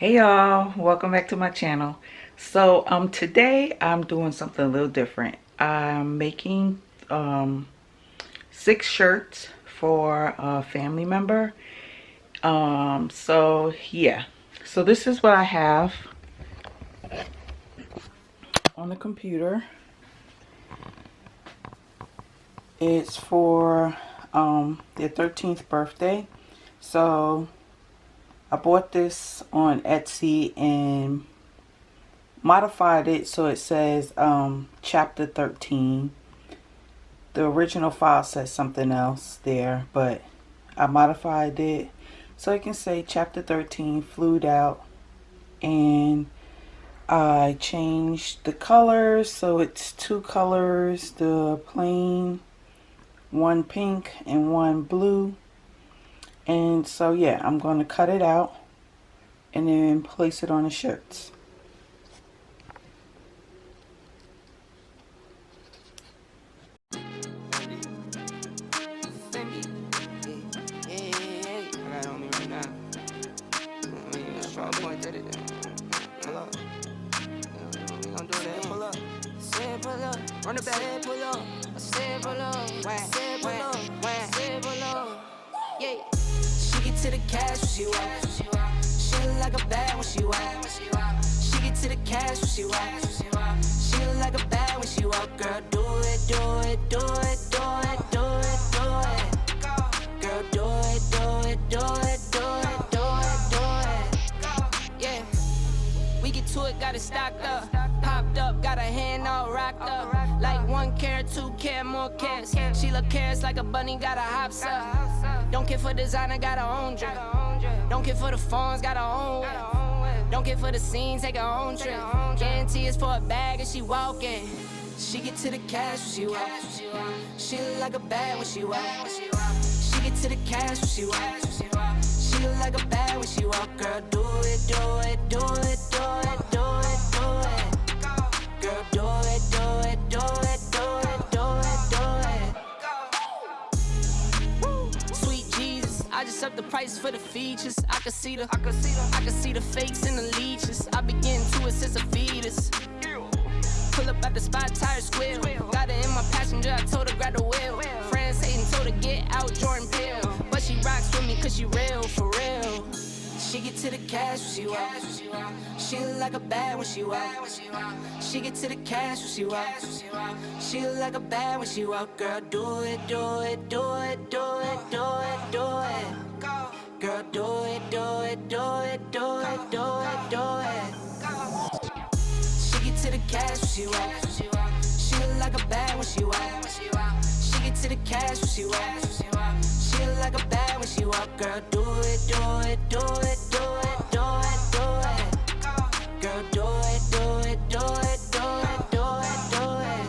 Hey y'all, welcome back to my channel. So today I'm doing something a little different. I'm making 6 shirts for a family member. So yeah. So this is what I have on the computer. It's for their 13th birthday. So I bought this on Etsy and modified it so it says chapter 13. The original file says something else there, but I modified it so it can say chapter 13 flued out, and I changed the colors so it's 2 colors, the plain, one pink and one blue. And so yeah, I'm going to cut it out and then place it on the shirts. Run the back, said pull up, I said pull up, said pull up, said pull up, yeah. She get to the cash when she walk, she look like a bad when she walk. She get to the cash when she walk, she look like a bad when she walk. Girl, do it, do it, do it, do it, do it, do it. Girl, do it, do it, do it, do it, do it, do it. Yeah, we get to it, got it stocked up, popped up, got her hand all rocked up. Like 1 carat, 2 carat, more carats. She look carrots like a bunny, got her hops up. Don't care for designer, got her own drip. Don't care for the phones, got her own whip. Don't care for the scene, take her own trip. Guarantee it's for a bag and she walking. She get to the cash when she walk. She look like a bag when she walk. She get to the cash when she walk. She look like a bag when she walk. Girl, do it, do it, do it, do it, do it, do it. Girl, do it, do it, do it, do it, do it, do it. Sweet Jesus, I just up the price for the features. I can see the fakes and the leeches. I been getting to it since a fetus. Pull up at the spot, tire squeal. Got her in my passenger, I told her grab the wheel. Friends hating, told her get out, Jordan Peele. But she rocks with me cause she real, for real. She get to the cash when she walk. She look like a bad when she walk. She get to the cash when she walk. She look like a bad when she walk. Girl, do it, do it, do it, do it, do it, do it. Girl, do it, do it, do it, do it, do it, do it. She get to the cash when she walk. She look like a bad when she walk. She get to the cash when she walk. She look like a bad when she walk. Girl, do it, do it, do it, do it, do it, do it. Girl, do it, do it, do it, do it, do it, do it.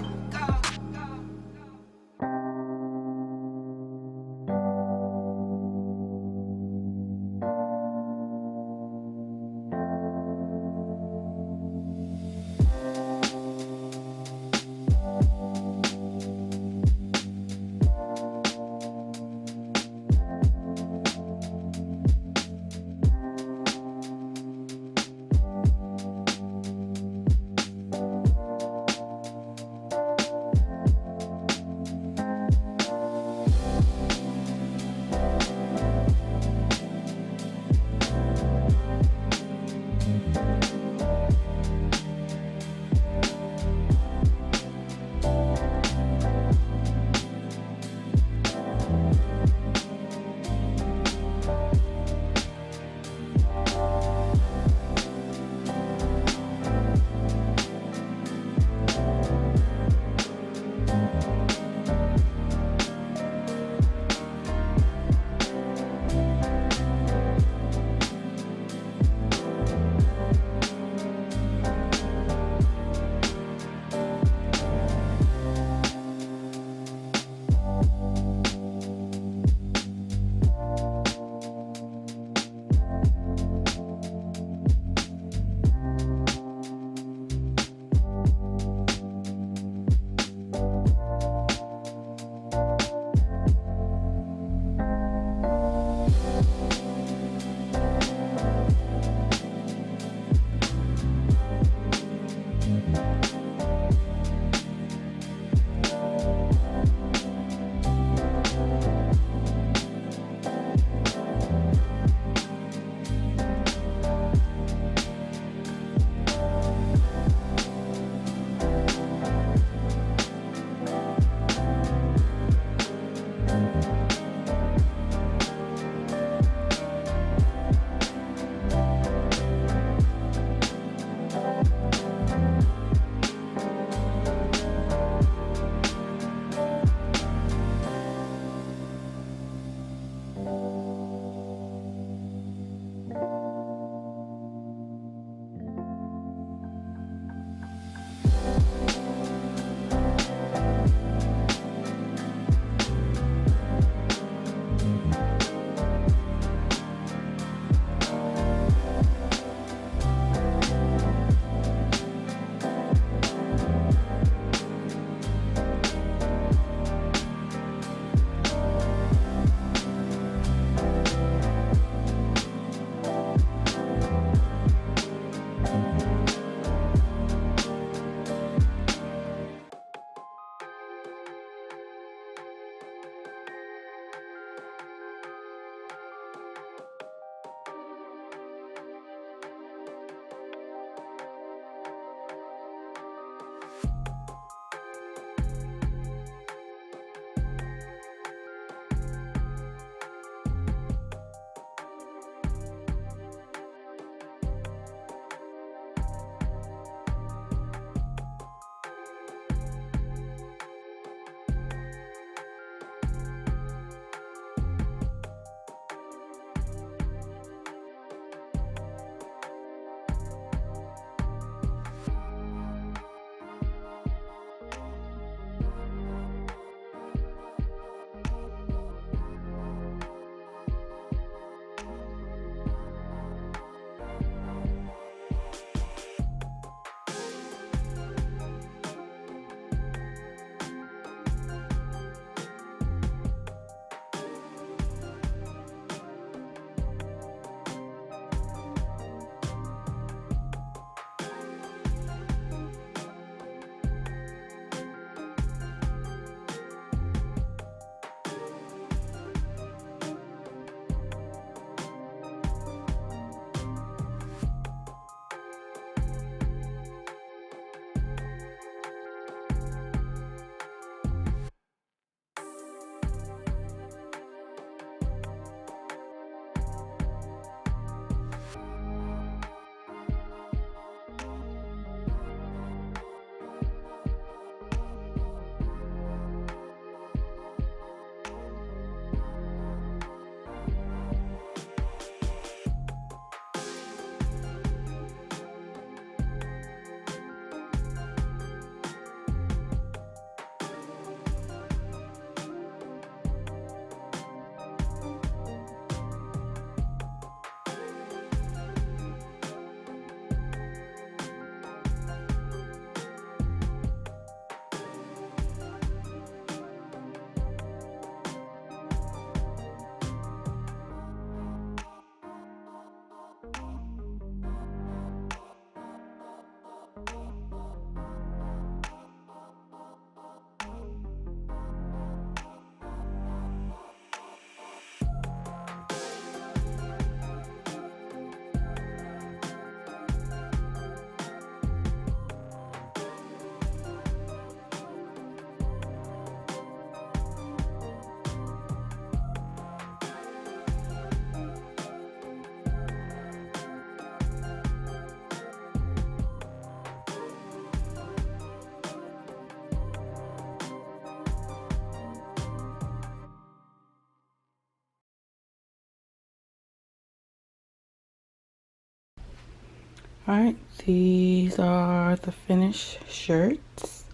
Alright, these are the finished shirts.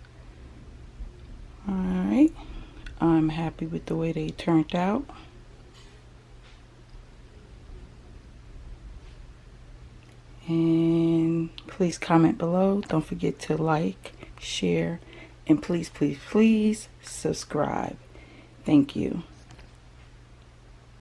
Alright, I'm happy with the way they turned out. And please comment below. Don't forget to like, share, and please, please, please subscribe. Thank you.